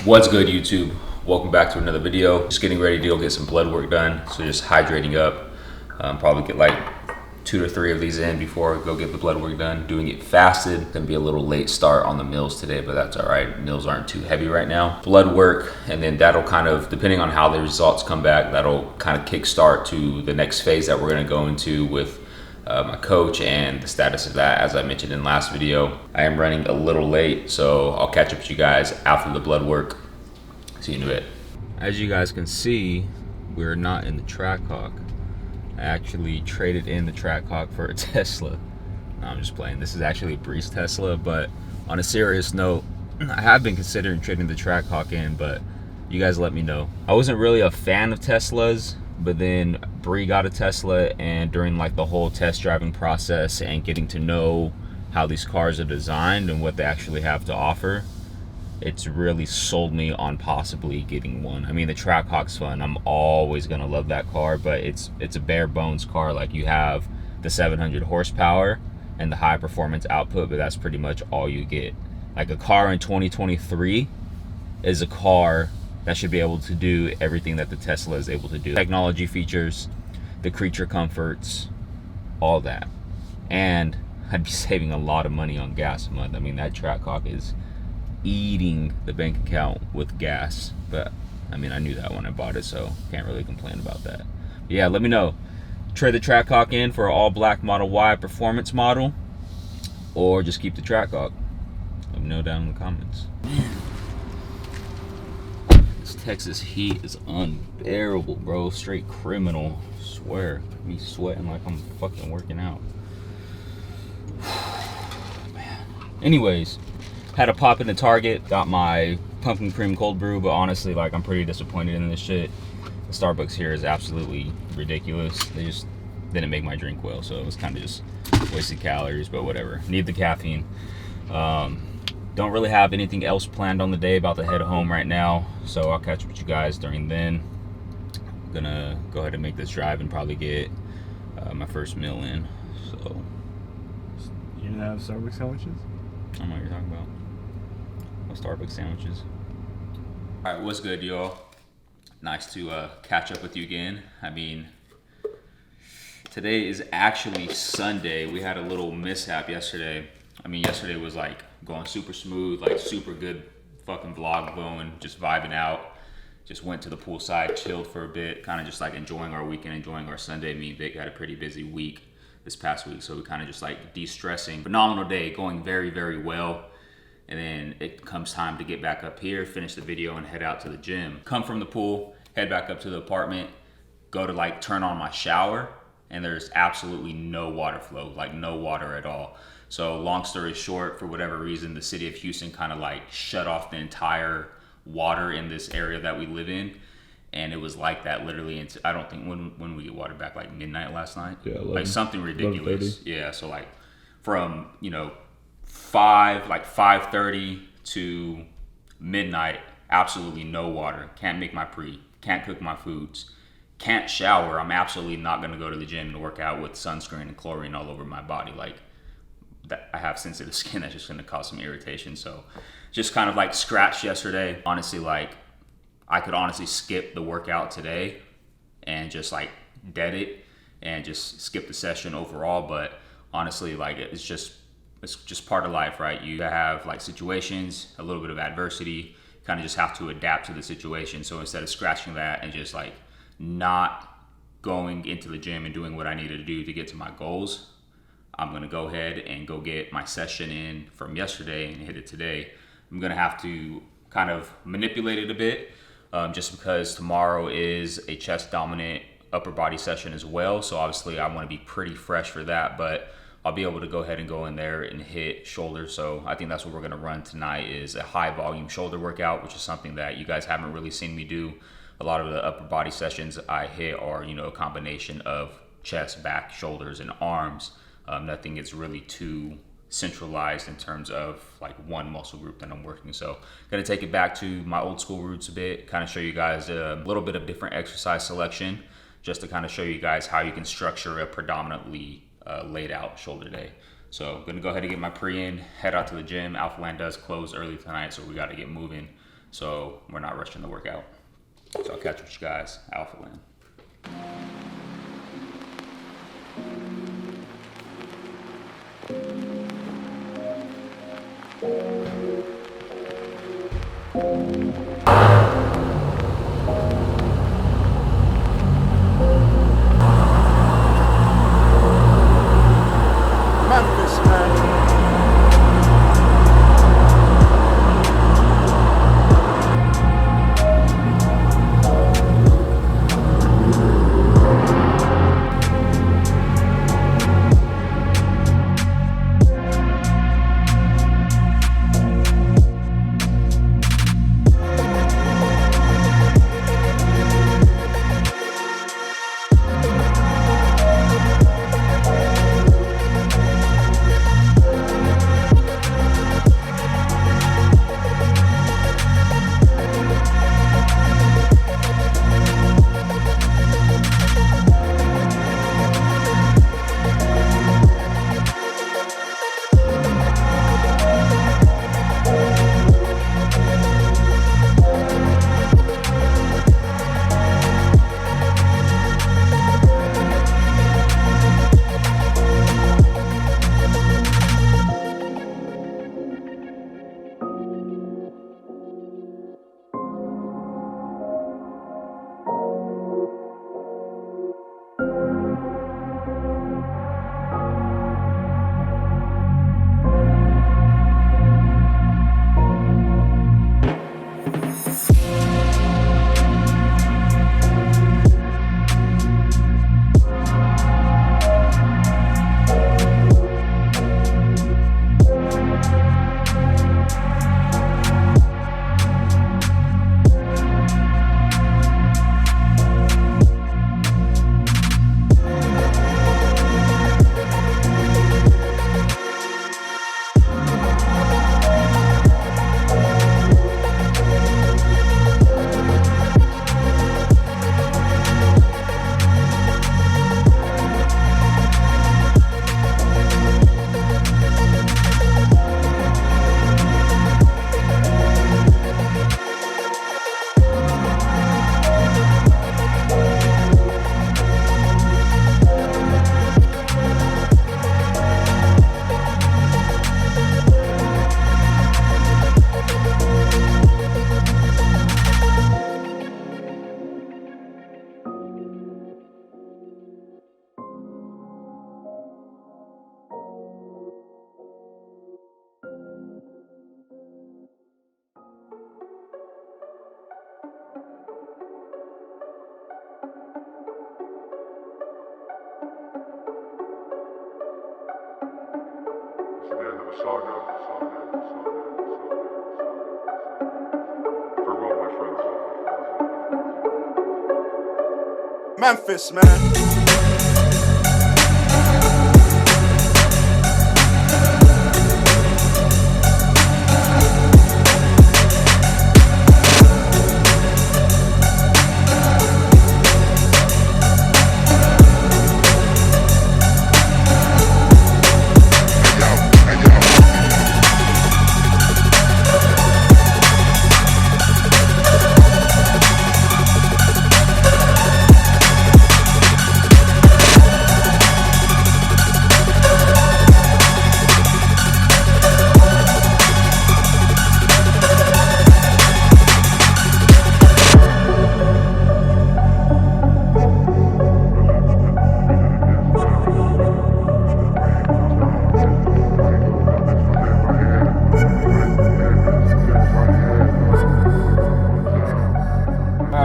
What's good, YouTube? Welcome back to another video. Just getting ready to go get some blood work done. So just hydrating up. Probably get like 2 to 3 of these in before I go get the blood work done. Doing it fasted. Gonna be a little late start on the meals today, but that's all right. Meals aren't too heavy right now. Blood work, and then that'll kind of, depending on how the results come back, that'll kind of kickstart to the next phase that we're gonna go into with my coach and the status of that. As I mentioned in the last video, I am running a little late, so I'll catch up with you guys after the blood work. See you in a bit. As you guys can see, we're not in the Trackhawk. I actually traded in the Trackhawk for a Tesla. No, I'm just playing. This is actually a Breeze Tesla, but on a serious note, I have been considering trading the Trackhawk in, but you guys let me know. I wasn't really a fan of Teslas, but then Bree got a Tesla, and during like the whole test driving process and getting to know how these cars are designed and what they actually have to offer, it's really sold me on possibly getting one. I mean, the Trackhawk's fun. I'm always gonna love that car, but it's a bare bones car. Like, you have the 700 horsepower and the high performance output, but that's pretty much all you get. Like, a car in 2023 is a car that should be able to do everything that the Tesla is able to do. Technology features, the creature comforts, all that. And I'd be saving a lot of money on gas a month. I mean, that Trackhawk is eating the bank account with gas. But I mean, I knew that when I bought it, so can't really complain about that. But yeah, let me know. Trade the Trackhawk in for an all black Model Y performance model, or just keep the Trackhawk. Let me know down in the comments. Texas heat is unbearable, bro. Straight criminal. I swear. Me sweating like I'm fucking working out. Man. Anyways, had a pop in the Target. Got my pumpkin cream cold brew, but honestly, like, I'm pretty disappointed in this shit. The Starbucks here is absolutely ridiculous. They just didn't make my drink well, so it was kind of just wasted calories, but whatever. Need the caffeine. Don't really have anything else planned on the day. About to head home right now, so I'll catch up with you guys during then. I'm gonna go ahead and make this drive and probably get my first meal in. So you didn't have Starbucks sandwiches? I don't know what you're talking about. What Starbucks sandwiches? All right, what's good, y'all? Nice to catch up with you again. I mean, today is actually Sunday. We had a little mishap yesterday. I mean, yesterday was like going super smooth, like super good fucking vlog going, just vibing out. Just went to the poolside, chilled for a bit, kind of just like enjoying our weekend, enjoying our Sunday. Me and Vic had a pretty busy week this past week, so we kind of just like de-stressing. Phenomenal day, going very, very well. And then it comes time to get back up here, finish the video, and head out to the gym. Come from the pool, head back up to the apartment, go to like turn on my shower, and there's absolutely no water flow, like no water at all. So long story short, for whatever reason, the city of Houston kind of like shut off the entire water in this area that we live in. And it was like that literally until, I don't think, when we get water back, like midnight last night? Yeah, 11, like something ridiculous. 11:30. Yeah, so like from, 5:30 to midnight, absolutely no water. Can't make my pre, can't cook my foods, can't shower. I'm absolutely not gonna go to the gym and work out with sunscreen and chlorine all over my body. Like, that I have sensitive skin, that's just gonna cause some irritation. So just kind of like scratched yesterday. Honestly, like, I could honestly skip the workout today and just like dead it and just skip the session overall. But honestly, like, it's just part of life, right? You have like situations, a little bit of adversity, kind of just have to adapt to the situation. So instead of scratching that and just like not going into the gym and doing what I needed to do to get to my goals, I'm gonna go ahead and go get my session in from yesterday and hit it today. I'm gonna have to kind of manipulate it a bit, just because tomorrow is a chest dominant upper body session as well. So obviously I wanna be pretty fresh for that, but I'll be able to go ahead and go in there and hit shoulders. So I think that's what we're gonna run tonight, is a high volume shoulder workout, which is something that you guys haven't really seen me do. A lot of the upper body sessions I hit are, a combination of chest, back, shoulders, and arms. Nothing is really too centralized in terms of like one muscle group that I'm working. So gonna take it back to my old school roots a bit, kind of show you guys a little bit of different exercise selection, just to kind of show you guys how you can structure a predominantly laid out shoulder day. So I'm gonna go ahead and get my pre in, head out to the gym. Alpha Land does close early tonight, so we gotta get moving. So we're not rushing the workout. So I'll catch you guys Alpha Land. Memphis, man. Memphis, man.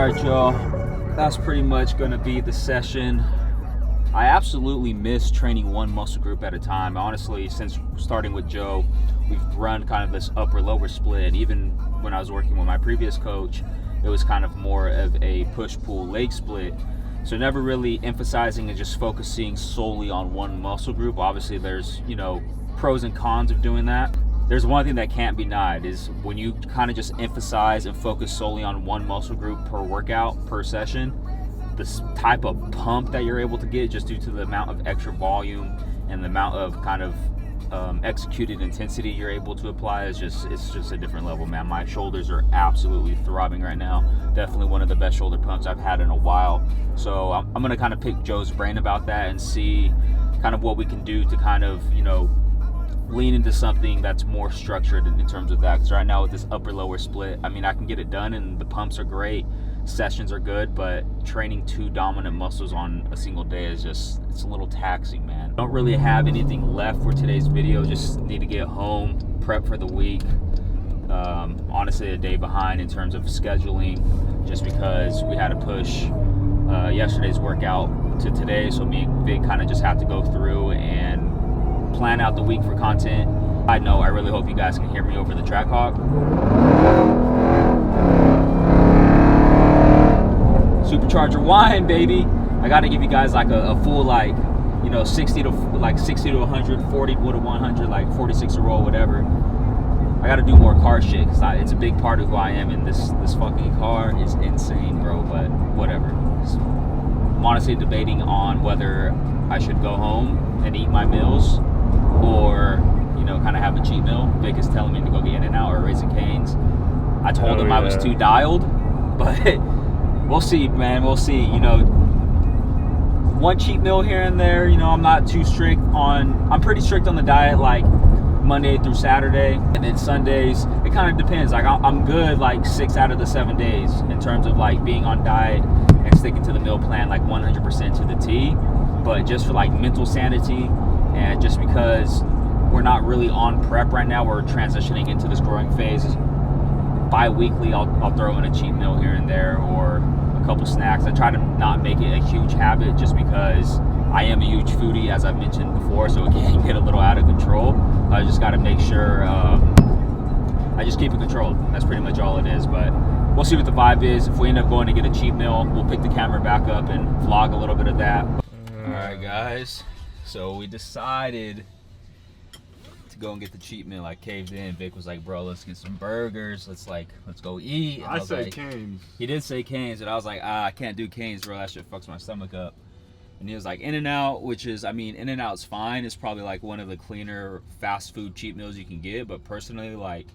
Alright, y'all, that's pretty much going to be the session. I absolutely miss training one muscle group at a time. Honestly, since starting with Joe, we've run kind of this upper lower split. Even when I was working with my previous coach, it was kind of more of a push-pull leg split. So never really emphasizing and just focusing solely on one muscle group. Obviously there's, pros and cons of doing that. There's one thing that can't be denied is when you kind of just emphasize and focus solely on one muscle group per workout, per session, this type of pump that you're able to get just due to the amount of extra volume and the amount of kind of executed intensity you're able to apply is it's just a different level, man. My shoulders are absolutely throbbing right now. Definitely one of the best shoulder pumps I've had in a while. So I'm gonna kind of pick Joe's brain about that and see kind of what we can do to kind of, you know, lean into something that's more structured in terms of that. Because right now with this upper lower split, I mean, I can get it done and the pumps are great, sessions are good, but training two dominant muscles on a single day is just, it's a little taxing, man. Don't really have anything left for today's video. Just need to get home, prep for the week. Honestly, a day behind in terms of scheduling, just because we had to push yesterday's workout to today. So me and Vic kind of just have to go through and plan out the week for content. I know, I really hope you guys can hear me over the Trackhawk. Supercharger whine, baby. I got to give you guys like a full, like, you know, 60 to 100, 40 to 100, like 46 a roll, whatever. I got to do more car shit because it's a big part of who I am, and this fucking car is insane, bro. But whatever. I'm honestly debating on whether I should go home and eat my meals, or, you know, kind of have a cheat meal. Vic is telling me to go get In-N-Out or Raising Cane's. I told him I was too dialed, but we'll see, man. We'll see. You know, one cheat meal here and there. You know, I'm not too strict on. I'm pretty strict on the diet, like Monday through Saturday, and then Sundays. It kind of depends. Like I'm good like 6 out of the 7 days in terms of like being on diet and sticking to the meal plan like 100% to the T. But just for like mental sanity, and just because we're not really on prep right now, we're transitioning into this growing phase. Bi-weekly, I'll throw in a cheat meal here and there, or a couple snacks. I try to not make it a huge habit, just because I am a huge foodie, as I've mentioned before, so it can get a little out of control. I just got to make sure I just keep it controlled. That's pretty much all it is. But we'll see what the vibe is. If we end up going to get a cheat meal, we'll pick the camera back up and vlog a little bit of that. All right, guys. So we decided to go and get the cheat meal. I caved in. Vic was like, bro, let's get some burgers. Let's go eat. And I said like, Cane's. He did say Cane's, and I was like, I can't do Cane's, bro. That shit fucks my stomach up. And he was like, In-N-Out, which is, I mean, In-N-Out's fine. It's probably like one of the cleaner fast food cheat meals you can get. But personally, like,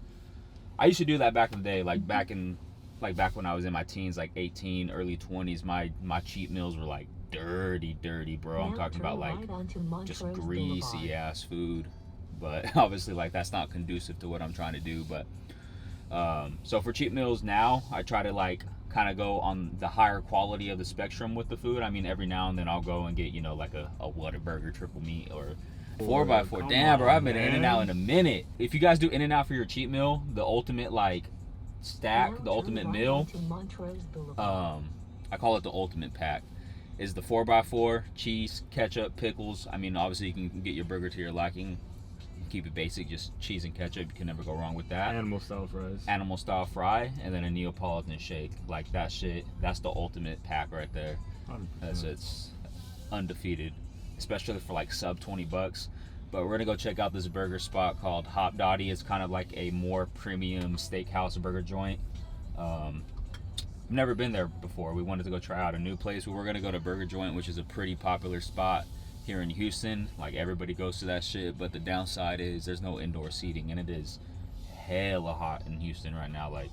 I used to do that back in the day, like back when I was in my teens, like 18, early 20s. My cheat meals were like dirty, bro. I'm talking about like just greasy ass food. But obviously, like, that's not conducive to what I'm trying to do. But so for cheat meals now, I try to like kind of go on the higher quality of the spectrum with the food. I mean, every now and then I'll go and get, you know, like a Whataburger triple meat or 4x4. Damn, bro, I've been In-N-Out in a minute. If you guys do In-N-Out for your cheat meal, the ultimate like stack, the ultimate meal, I call it the ultimate pack, is the 4x4, cheese, ketchup, pickles. I mean, obviously you can get your burger to your liking. Keep it basic, just cheese and ketchup. You can never go wrong with that. Animal style fries. Animal style fry, and then a Neapolitan shake. Like that shit, that's the ultimate pack right there. 100%. It's undefeated, especially for like sub $20. But we're gonna go check out this burger spot called Hopdoddy. It's kind of like a more premium steakhouse burger joint. I've never been there before. We wanted to go try out a new place. We were gonna go to Burger Joint, which is a pretty popular spot here in Houston. Like, everybody goes to that shit, but the downside is there's no indoor seating, and it is hella hot in Houston right now, like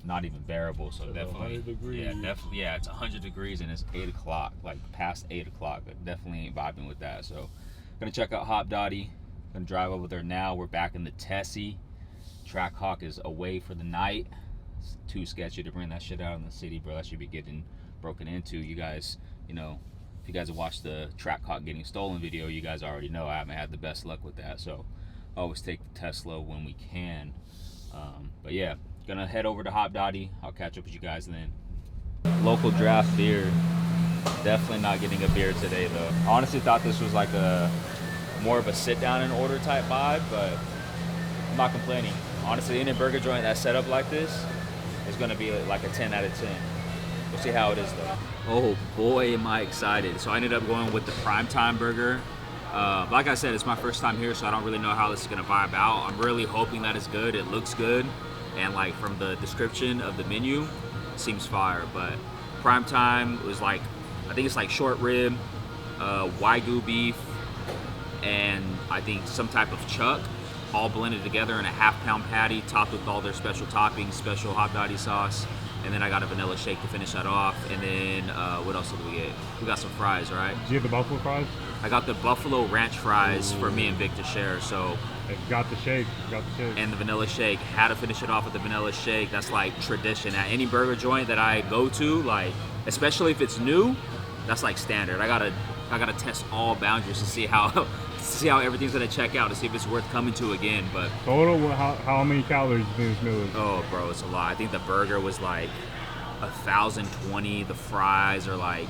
not even bearable. So definitely, 100 degrees. yeah, it's 100 degrees and it's 8 o'clock, like past 8 o'clock. I definitely ain't vibing with that. So gonna check out Hopdoddy, gonna drive over there now. We're back in the Tessie. Trackhawk is away for the night. It's too sketchy to bring that shit out in the city, bro. That should be getting broken into. You guys, you know, if you guys have watched the Trackhawk getting stolen video, you guys already know I haven't had the best luck with that. So I always take the Tesla when we can. But yeah, gonna head over to Hopdoddy. I'll catch up with you guys then. Local draft beer. Definitely not getting a beer today though. I honestly thought this was like a more of a sit down and order type vibe, but I'm not complaining. Honestly, any burger joint that's set up like this is gonna be like a 10 out of 10. We'll see how it is though. Oh boy, am I excited. So I ended up going with the Primetime burger. Like I said, it's my first time here, so I don't really know how this is gonna vibe out. I'm really hoping that it's good. It looks good, and like from the description of the menu, it seems fire. But Primetime was like, I think it's like short rib, Wagyu beef, and I think some type of chuck, all blended together in a half-pound patty, topped with all their special toppings, special hot dotty sauce. And then I got a vanilla shake to finish that off. And then what else did we get? We got some fries, right? Did you get the buffalo fries? I got the buffalo ranch fries for me and Vic to share. So, Got the shake. and the vanilla shake. Had to finish it off with the vanilla shake. That's like tradition at any burger joint that I go to. Like, especially if it's new, that's like standard. I gotta test all boundaries to see how everything's gonna check out, to see if it's worth coming to again. But Total, how many calories do you think this meal is? oh, bro, it's a lot. I think the burger was like 1,020. The fries are like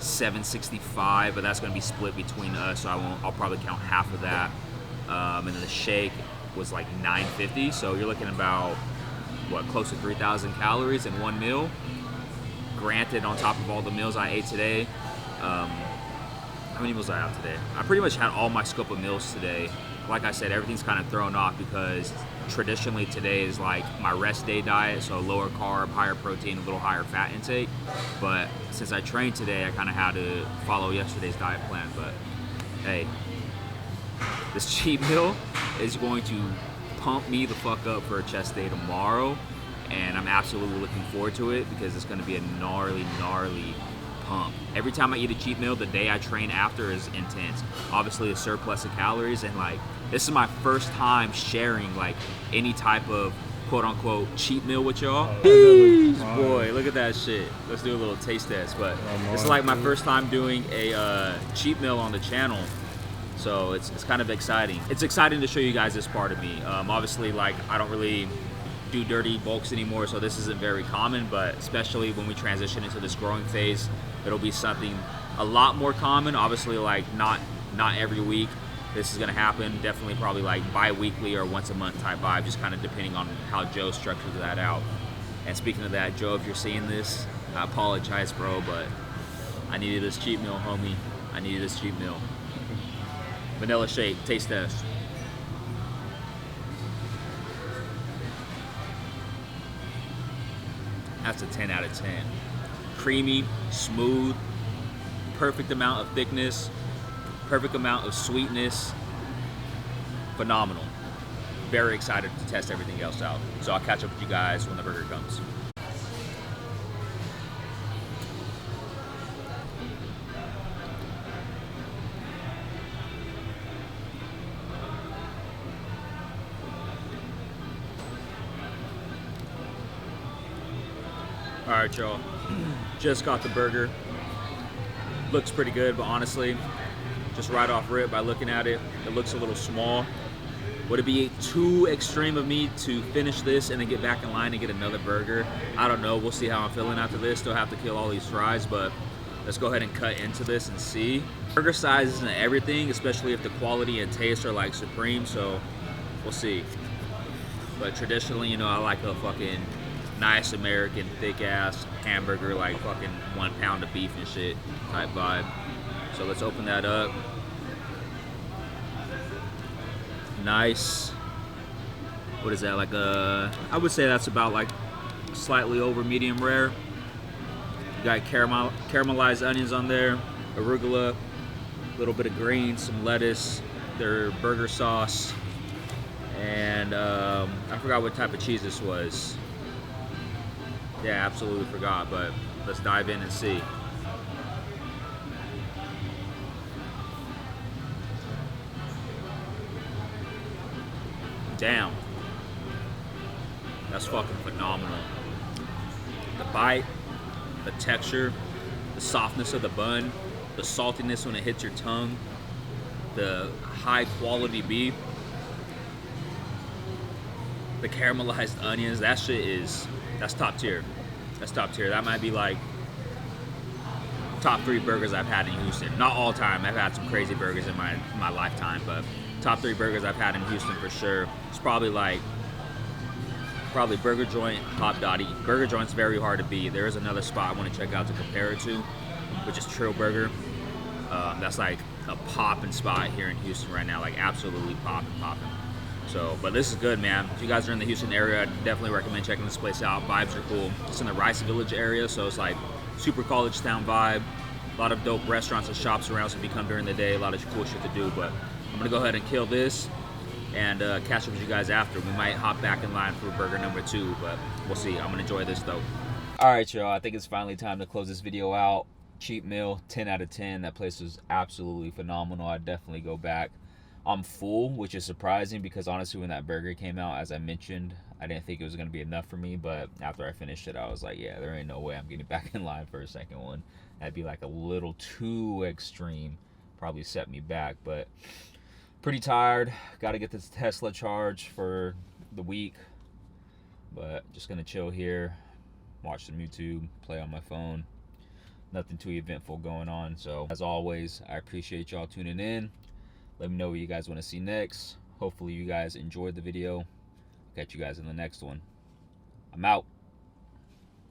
765, but that's gonna be split between us, so I'll probably count half of that. And then the shake was like 950. So you're looking about what, close to 3,000 calories in one meal. Granted, on top of all the meals I ate today. How many meals I have today? I pretty much had all my scope of meals today. Like I said, everything's kind of thrown off because traditionally today is like my rest day diet, so lower carb, higher protein, a little higher fat intake. But since I trained today, I kind of had to follow yesterday's diet plan. But hey, this cheat meal is going to pump me the fuck up for a chest day tomorrow, and I'm absolutely looking forward to it because it's going to be a gnarly pump. Every time I eat a cheat meal, the day I train after is intense. Obviously a surplus of calories, and like this is my first time sharing like any type of quote unquote cheat meal with y'all. Jeez, boy, look at that shit. Let's do a little taste test. But this is like my first time doing a cheat meal on the channel. So it's kind of exciting. It's exciting to show you guys this part of me. Obviously, like, I don't really do dirty bulks anymore, so this isn't very common, but especially when we transition into this growing phase, it'll be something a lot more common. Obviously, like, not every week this is gonna happen. Definitely probably like bi-weekly or once a month type vibe, just kind of depending on how Joe structures that out. And speaking of that, Joe, if you're seeing this, I apologize, bro, but I needed this cheat meal, homie. I needed this cheat meal. Vanilla shake, taste test. That's a 10 out of 10. Creamy, smooth, perfect amount of thickness, perfect amount of sweetness. Phenomenal. Very excited to test everything else out. So I'll catch up with you guys when the burger comes. All right, y'all. Just got the burger. Looks pretty good, but honestly, just right off rip by looking at it, it looks a little small. Would it be too extreme of me to finish this and then get back in line and get another burger? I don't know. We'll see how I'm feeling after this. Still have to kill all these fries, but let's go ahead and cut into this and see. Burger size isn't everything, especially if the quality and taste are like supreme, so we'll see. But traditionally, you know, I like a fucking nice American thick ass hamburger, like fucking 1 pound of beef and shit type vibe. So let's open that up. Nice. What is that, like I would say that's about like slightly over medium rare. You got caramelized onions on there, arugula, a little bit of greens, some lettuce, their burger sauce, and I forgot what type of cheese this was. Yeah, absolutely forgot, but let's dive in and see. Damn. That's fucking phenomenal. The bite, the texture, the softness of the bun, the saltiness when it hits your tongue, the high quality beef, the caramelized onions, that shit is, that's top tier. That's top tier. That might be like top 3 burgers I've had in Houston. Not all time. I've had some crazy burgers in my lifetime, but top 3 burgers I've had in Houston for sure. It's probably Burger Joint, Hot Dotty. Burger Joint's very hard to beat. There is another spot I want to check out to compare it to, which is Trill Burger. That's like a popping spot here in Houston right now, like absolutely popping. So, but this is good, man. If you guys are in the Houston area, I'd definitely recommend checking this place out. Vibes are cool. It's in the Rice Village area, so it's like super college town vibe. A lot of dope restaurants and shops around, so if you come during the day, a lot of cool shit to do. But I'm gonna go ahead and kill this and catch up with you guys after. We might hop back in line for burger number 2, but we'll see. I'm gonna enjoy this though. All right, y'all, I think it's finally time to close this video out. Cheap meal, 10 out of 10. That place was absolutely phenomenal. I'd definitely go back. I'm full, which is surprising because honestly, when that burger came out, as I mentioned, I didn't think it was gonna be enough for me, but after I finished it, I was like, yeah, there ain't no way I'm getting back in line for a second one. That'd be like a little too extreme, probably set me back, but pretty tired. Got to get this Tesla charged for the week, but just gonna chill here, watch some YouTube, play on my phone. Nothing too eventful going on. So as always, I appreciate y'all tuning in. Let me know what you guys want to see next. Hopefully you guys enjoyed the video. Catch you guys in the next one. I'm out.